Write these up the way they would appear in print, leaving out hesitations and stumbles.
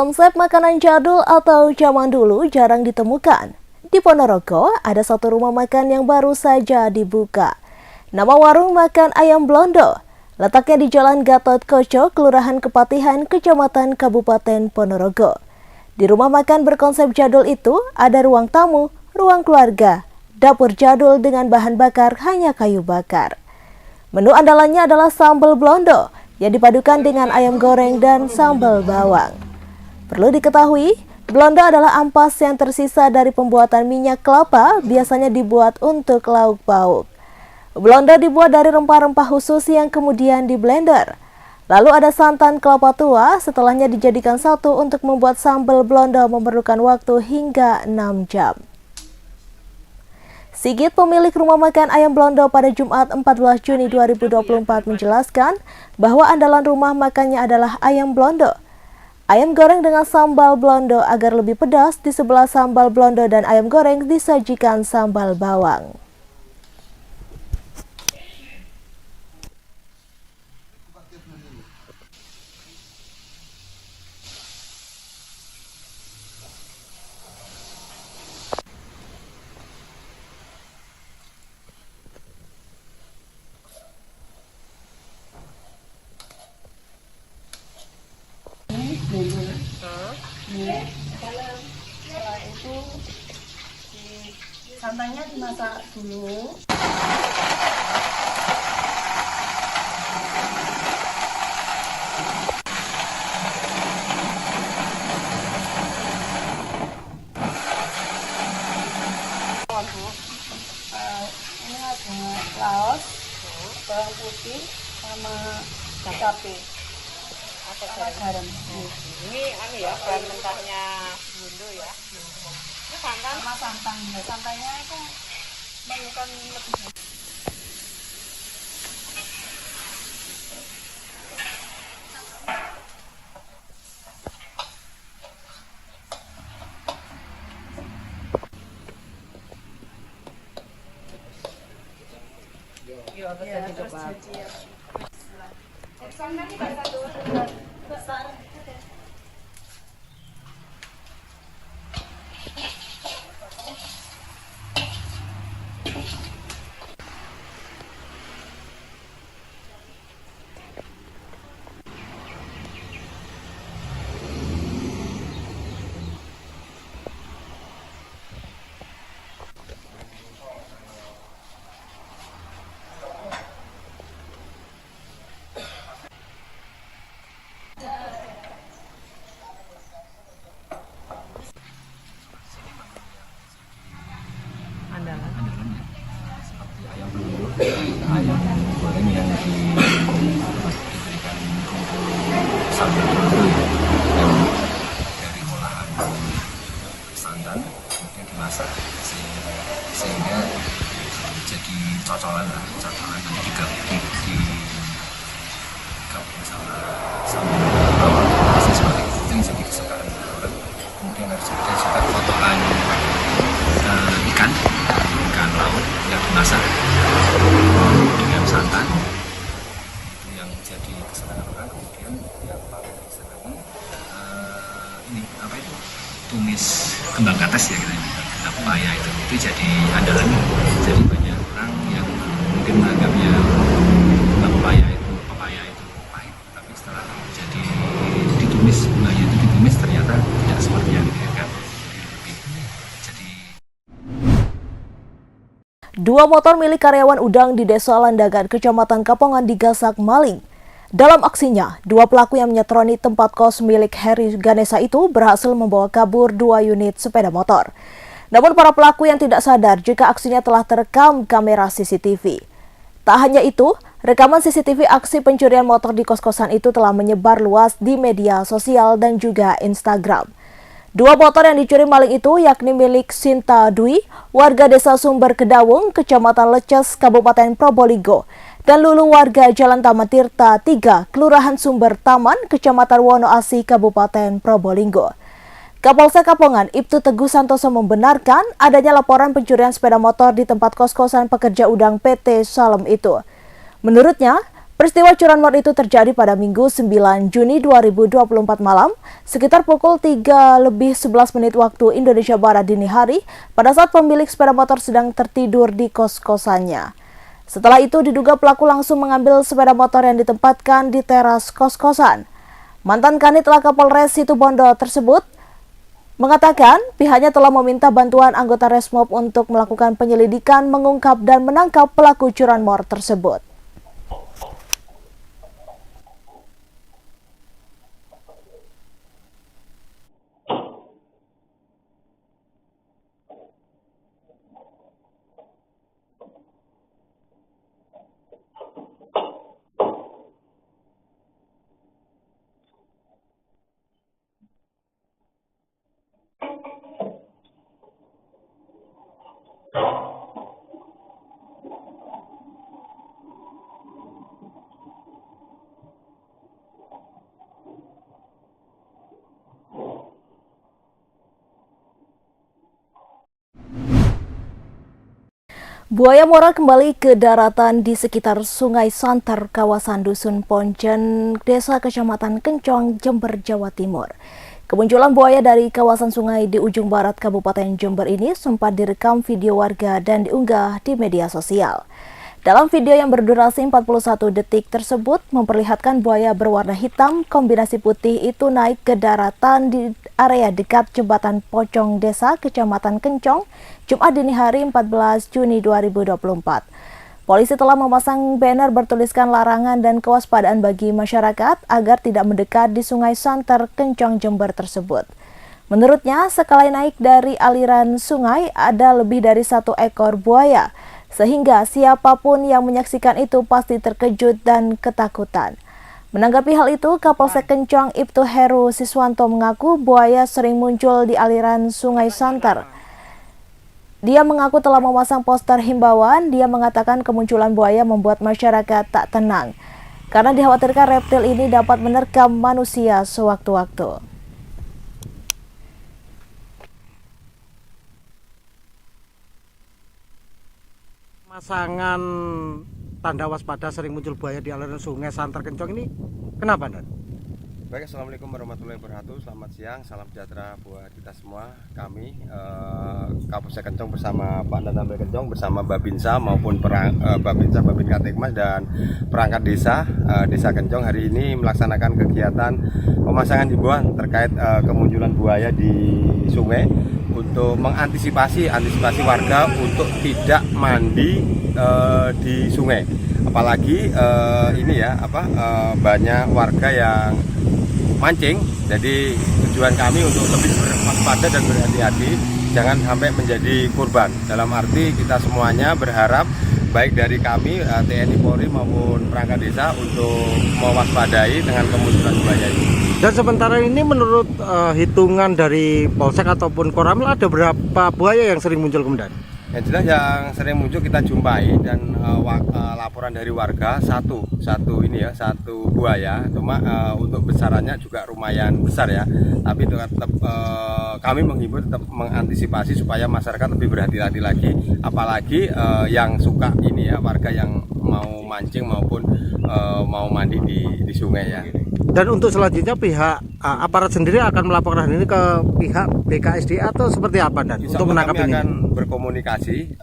Konsep makanan jadul atau zaman dulu jarang ditemukan. Di Ponorogo, ada satu rumah makan yang baru saja dibuka. Nama warung makan Ayam Blondo. Letaknya di Jalan Gatot Koco, Kelurahan Kepatihan, Kecamatan Kabupaten Ponorogo. Di rumah makan berkonsep jadul itu, ada ruang tamu, ruang keluarga, dapur jadul dengan bahan bakar hanya kayu bakar. Menu andalannya adalah sambal blondo yang dipadukan dengan ayam goreng dan sambal bawang. Perlu diketahui, blondo adalah ampas yang tersisa dari pembuatan minyak kelapa, biasanya dibuat untuk lauk pauk. Blondo dibuat dari rempah-rempah khusus yang kemudian diblender. Lalu ada santan kelapa tua, setelahnya dijadikan satu untuk membuat sambal blondo memerlukan waktu hingga 6 jam. Sigit, pemilik rumah makan Ayam Blondo pada Jumat 14 Juni 2024 menjelaskan bahwa andalan rumah makannya adalah ayam blondo. Ayam goreng dengan sambal blondo agar lebih pedas, di sebelah sambal blondo dan ayam goreng disajikan sambal bawang. Setelah itu santannya dimasak dulu. Ini ada laos, bawang putih, sama cabai. Garam. Ini ya, bahan mentahnya Blondo ya. Ini santan Sama santan. Nah, santannya itu memerlukan lebih. Andalannya seperti ayam blondo, ayam goreng yang diberikan sambal blondo yang dari olahan santan kemudian dimasak sehingga jadi cocolan nanti digabung sama sambal bawang seperti itu yang jadi kesukaan orang. Kemudian harus ada juga potongan ikan laut yang dimasak dengan santan, itu yang jadi kesukaan orang. Kemudian yang paling disenangi ini apa itu, tumis kembang kates ya kita pepaya itu jadi andalannya. Jadi banyak orang yang mungkin menganggapnya pepaya itu pahit, tapi setelah jadi ditumis, bunganya itu ditumis ternyata tidak seperti yang dipikirkan. Dua motor milik karyawan udang di Desa Landagan, Kecamatan Kapongan digasak maling. Dalam aksinya, dua pelaku yang menyetroni tempat kos milik Heri Ganesa itu berhasil membawa kabur 2 unit sepeda motor. Namun para pelaku yang tidak sadar jika aksinya telah terekam kamera CCTV. Tak hanya itu, rekaman CCTV aksi pencurian motor di kos-kosan itu telah menyebar luas di media sosial dan juga Instagram. Dua motor yang dicuri maling itu yakni milik Sinta Dwi, warga Desa Sumber Kedawung, Kecamatan Leces, Kabupaten Probolinggo, dan Lulu, warga Jalan Taman Tirta 3, Kelurahan Sumber Taman, Kecamatan Wonoasi, Kabupaten Probolinggo. Kapolsek Kapongan, Ibtu Teguh Santoso membenarkan adanya laporan pencurian sepeda motor di tempat kos-kosan pekerja udang PT Salem itu. Menurutnya, Peristiwa curanmor itu terjadi pada Minggu 9 Juni 2024 malam, sekitar pukul 3:11 waktu Indonesia Barat dini hari, pada saat pemilik sepeda motor sedang tertidur di kos-kosannya. Setelah itu diduga pelaku langsung mengambil sepeda motor yang ditempatkan di teras kos-kosan. Mantan Kanit Laka Polres Situbondo tersebut mengatakan pihaknya telah meminta bantuan anggota Resmob untuk melakukan penyelidikan, mengungkap dan menangkap pelaku curanmor tersebut. Buaya muara kembali ke daratan di sekitar Sungai Santer, kawasan Dusun Ponjen, Desa Kecamatan Kencong, Jember, Jawa Timur. Kemunculan buaya dari kawasan sungai di ujung barat Kabupaten Jember ini sempat direkam video warga dan diunggah di media sosial. Dalam video yang berdurasi 41 detik tersebut memperlihatkan buaya berwarna hitam kombinasi putih itu naik ke daratan di area dekat Jembatan Pocong Desa Kecamatan Kencong, Jumat dini hari 14 Juni 2024. Polisi telah memasang banner bertuliskan larangan dan kewaspadaan bagi masyarakat agar tidak mendekat di Sungai Santer Kencong Jember tersebut. Menurutnya, sekali naik dari aliran sungai ada lebih dari 1 ekor buaya, sehingga siapapun yang menyaksikan itu pasti terkejut dan ketakutan. Menanggapi hal itu, Kapolsek Kencong Ibtu Heru Siswanto mengaku buaya sering muncul di aliran Sungai Santer. Dia mengaku telah memasang poster himbauan. Dia mengatakan kemunculan buaya membuat masyarakat tak tenang, karena dikhawatirkan reptil ini dapat menerkam manusia sewaktu-waktu. Pasangan tanda waspada sering muncul buaya di aliran Sungai Santer Kencong ini kenapa, Dan? Baik, Assalamualaikum warahmatullahi wabarakatuh. Selamat siang, salam sejahtera buat kita semua. Kami Kapolsek Kencong bersama Pak Dantamel Kencong bersama Babinsa maupun Babinsa, Babin Katikmas dan perangkat desa Desa Kencong hari ini melaksanakan kegiatan pemasangan himbauan terkait kemunculan buaya di sungai untuk mengantisipasi warga untuk tidak mandi di sungai. Apalagi banyak warga yang mancing, jadi tujuan kami untuk lebih berwaspada dan berhati-hati jangan sampai menjadi korban. Dalam arti kita semuanya berharap baik dari kami TNI Polri maupun perangkat desa untuk mewaspadai dengan kemunculan buaya ini. Dan sementara ini menurut hitungan dari Polsek ataupun Koramil ada berapa buaya yang sering muncul kemudian? Yang jelas yang sering muncul kita jumpai dan laporan dari warga satu buaya, cuma untuk besarannya juga lumayan besar ya. Tapi tetap kami menghimbau tetap mengantisipasi supaya masyarakat lebih berhati-hati lagi, apalagi yang suka warga yang mau mancing maupun mau mandi di sungai ya. Dan untuk selanjutnya pihak aparat sendiri akan melaporkan ini ke pihak BKSDA atau seperti apa, Dan? Untuk menangkap ini akan berkomunikasi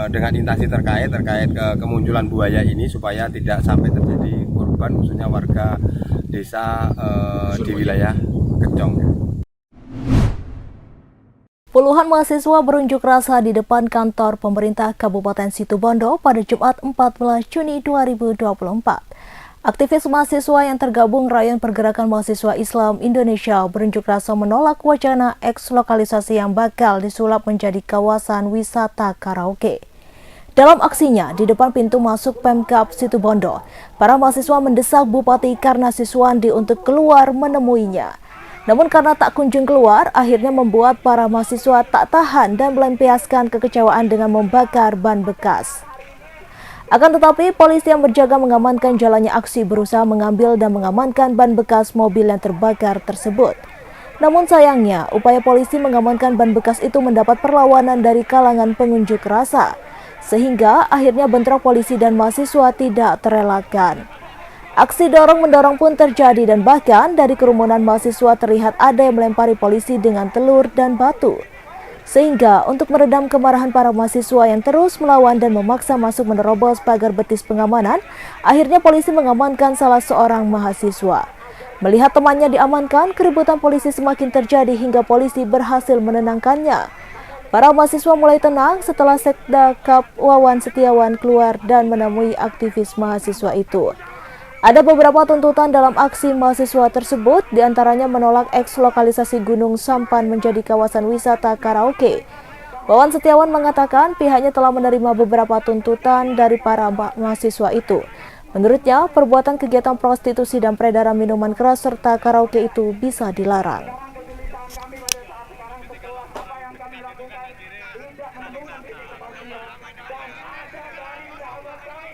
dengan instansi terkait kemunculan buaya ini supaya tidak sampai terjadi korban khususnya warga desa di wilayah Kencong. Puluhan mahasiswa berunjuk rasa di depan kantor pemerintah Kabupaten Situbondo pada Jumat 14 Juni 2024. Aktivis mahasiswa yang tergabung Rayon Pergerakan Mahasiswa Islam Indonesia berunjuk rasa menolak wacana eks-lokalisasi yang bakal disulap menjadi kawasan wisata karaoke. Dalam aksinya di depan pintu masuk Pemkab Situbondo, para mahasiswa mendesak Bupati Karnasiswandi untuk keluar menemuinya. Namun karena tak kunjung keluar, akhirnya membuat para mahasiswa tak tahan dan melampiaskan kekecewaan dengan membakar ban bekas. Akan tetapi, polisi yang berjaga mengamankan jalannya aksi berusaha mengambil dan mengamankan ban bekas mobil yang terbakar tersebut. Namun sayangnya, upaya polisi mengamankan ban bekas itu mendapat perlawanan dari kalangan pengunjuk rasa, sehingga akhirnya bentrok polisi dan mahasiswa tidak terelakkan. Aksi dorong-mendorong pun terjadi dan bahkan dari kerumunan mahasiswa terlihat ada yang melempari polisi dengan telur dan batu. Sehingga untuk meredam kemarahan para mahasiswa yang terus melawan dan memaksa masuk menerobos pagar betis pengamanan, akhirnya polisi mengamankan salah seorang mahasiswa. Melihat temannya diamankan, keributan polisi semakin terjadi hingga polisi berhasil menenangkannya. Para mahasiswa mulai tenang setelah Sekda Kap Wawan Setiawan keluar dan menemui aktivis mahasiswa itu. Ada beberapa tuntutan dalam aksi mahasiswa tersebut, diantaranya menolak eks-lokalisasi Gunung Sampan menjadi kawasan wisata karaoke. Wawan Setiawan mengatakan pihaknya telah menerima beberapa tuntutan dari para mahasiswa itu. Menurutnya, perbuatan kegiatan prostitusi dan peredaran minuman keras serta karaoke itu bisa dilarang.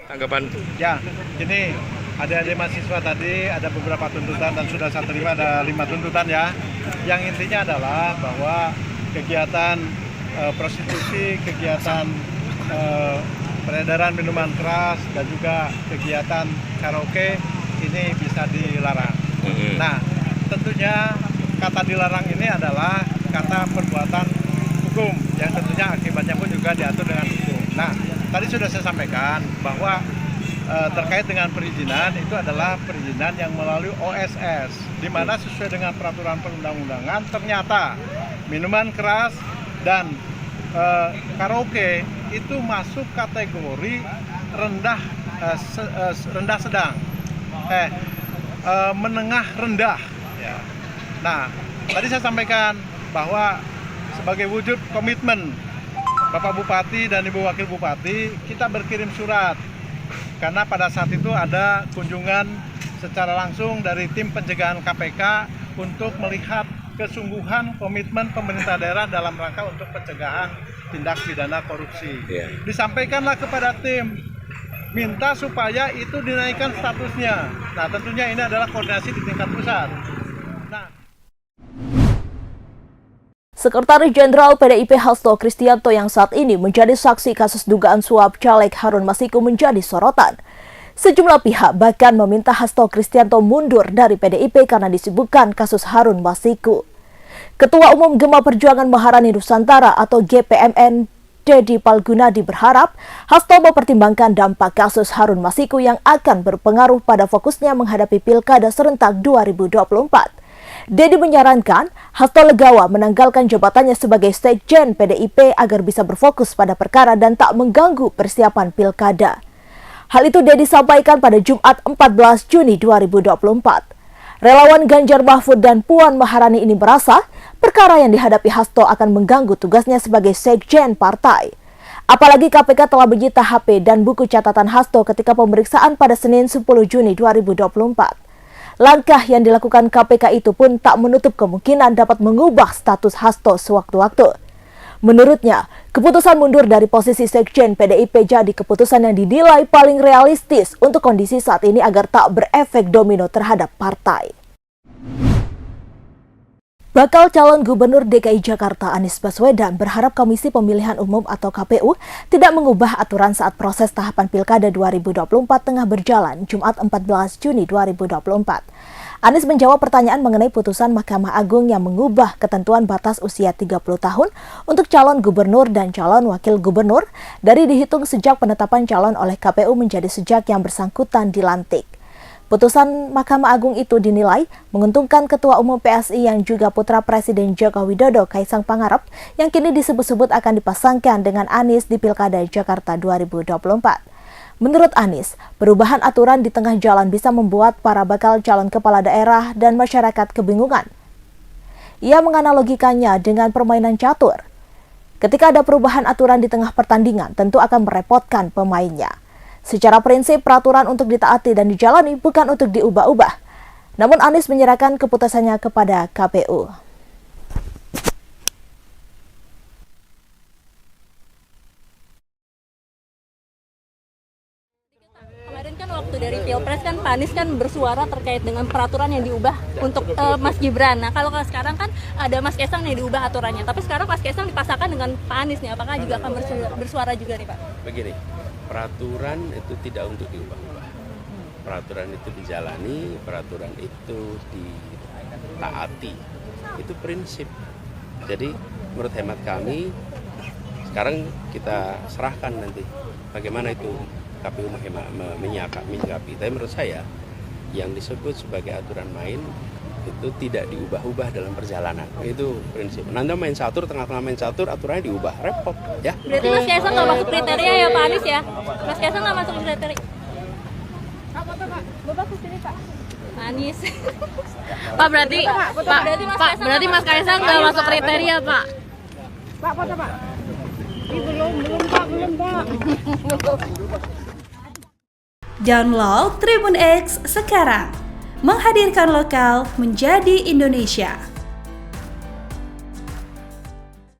Tanggapan Ya, ini adik-adik mahasiswa tadi ada beberapa tuntutan dan sudah saya terima ada 5 tuntutan ya. Yang intinya adalah bahwa kegiatan prostitusi, kegiatan peredaran minuman keras dan juga kegiatan karaoke ini bisa dilarang. Nah, tentunya kata dilarang ini adalah kata perbuatan hukum yang tentunya akibatnya pun juga diatur dengan hukum. Nah, tadi sudah saya sampaikan bahwa terkait dengan perizinan itu adalah perizinan yang melalui OSS, di mana sesuai dengan peraturan perundang-undangan ternyata minuman keras dan karaoke itu masuk kategori rendah sedang, menengah rendah. Ya. Nah, tadi saya sampaikan bahwa sebagai wujud komitmen Bapak Bupati dan Ibu Wakil Bupati, kita berkirim surat. Karena pada saat itu ada kunjungan secara langsung dari tim pencegahan KPK untuk melihat kesungguhan komitmen pemerintah daerah dalam rangka untuk pencegahan tindak pidana korupsi. Disampaikanlah kepada tim, minta supaya itu dinaikkan statusnya. Nah, tentunya ini adalah koordinasi di tingkat pusat. Sekretaris Jenderal PDIP Hasto Kristianto yang saat ini menjadi saksi kasus dugaan suap caleg Harun Masiku menjadi sorotan. Sejumlah pihak bahkan meminta Hasto Kristianto mundur dari PDIP karena disibukkan kasus Harun Masiku. Ketua Umum Gema Perjuangan Maharani Nusantara atau GPMN Dedi Palgunadi berharap Hasto mempertimbangkan dampak kasus Harun Masiku yang akan berpengaruh pada fokusnya menghadapi Pilkada serentak 2024. Dedi menyarankan Hasto legawa menanggalkan jabatannya sebagai Sekjen PDIP agar bisa berfokus pada perkara dan tak mengganggu persiapan Pilkada. Hal itu Dedi sampaikan pada Jumat 14 Juni 2024. Relawan Ganjar Mahfud dan Puan Maharani ini merasa perkara yang dihadapi Hasto akan mengganggu tugasnya sebagai Sekjen partai. Apalagi KPK telah menyita HP dan buku catatan Hasto ketika pemeriksaan pada Senin 10 Juni 2024. Langkah yang dilakukan KPK itu pun tak menutup kemungkinan dapat mengubah status Hasto sewaktu-waktu. Menurutnya, keputusan mundur dari posisi Sekjen PDIP jadi keputusan yang dinilai paling realistis untuk kondisi saat ini agar tak berefek domino terhadap partai. Bakal calon Gubernur DKI Jakarta Anies Baswedan berharap Komisi Pemilihan Umum atau KPU tidak mengubah aturan saat proses tahapan Pilkada 2024 tengah berjalan Jumat 14 Juni 2024. Anies menjawab pertanyaan mengenai putusan Mahkamah Agung yang mengubah ketentuan batas usia 30 tahun untuk calon gubernur dan calon wakil gubernur dari dihitung sejak penetapan calon oleh KPU menjadi sejak yang bersangkutan dilantik. Putusan Mahkamah Agung itu dinilai menguntungkan Ketua Umum PSI yang juga putra Presiden Joko Widodo Kaisang Pangarep yang kini disebut-sebut akan dipasangkan dengan Anies di Pilkada Jakarta 2024. Menurut Anies, perubahan aturan di tengah jalan bisa membuat para bakal calon kepala daerah dan masyarakat kebingungan. Ia menganalogikannya dengan permainan catur. Ketika ada perubahan aturan di tengah pertandingan, tentu akan merepotkan pemainnya. Secara prinsip, peraturan untuk ditaati dan dijalani bukan untuk diubah-ubah. Namun Anies menyerahkan keputusannya kepada KPU. Kemarin kan waktu dari Pilpres kan Pak Anies kan bersuara terkait dengan peraturan yang diubah untuk Mas Gibran. Nah kalau sekarang kan ada Mas Kaisang yang diubah aturannya. Tapi sekarang Mas Kaisang dipasangkan dengan Pak Anies nih. Apakah juga akan bersuara juga nih Pak? Begini, peraturan itu tidak untuk diubah-ubah. peraturan itu dijalani, peraturan itu ditaati. Itu prinsip. Jadi menurut hemat kami, sekarang kita serahkan nanti bagaimana itu KPU menyikapi. Tapi menurut saya yang disebut sebagai aturan main itu tidak diubah-ubah dalam perjalanan. Itu prinsip. Nanti main catur, tengah-tengah main catur, aturannya diubah, repot ya. Berarti Mas Kaisang nggak masuk kriteria ya Pak Anies ya? Mas Kaisang nggak masuk kriteria. Bapak kesini Pak. Anies. Pak berarti berarti Mas Kaisang nggak masuk kriteria Pak. Pak, foto Pak. Belum Pak. Download Tribun X sekarang. Menghadirkan lokal menjadi Indonesia.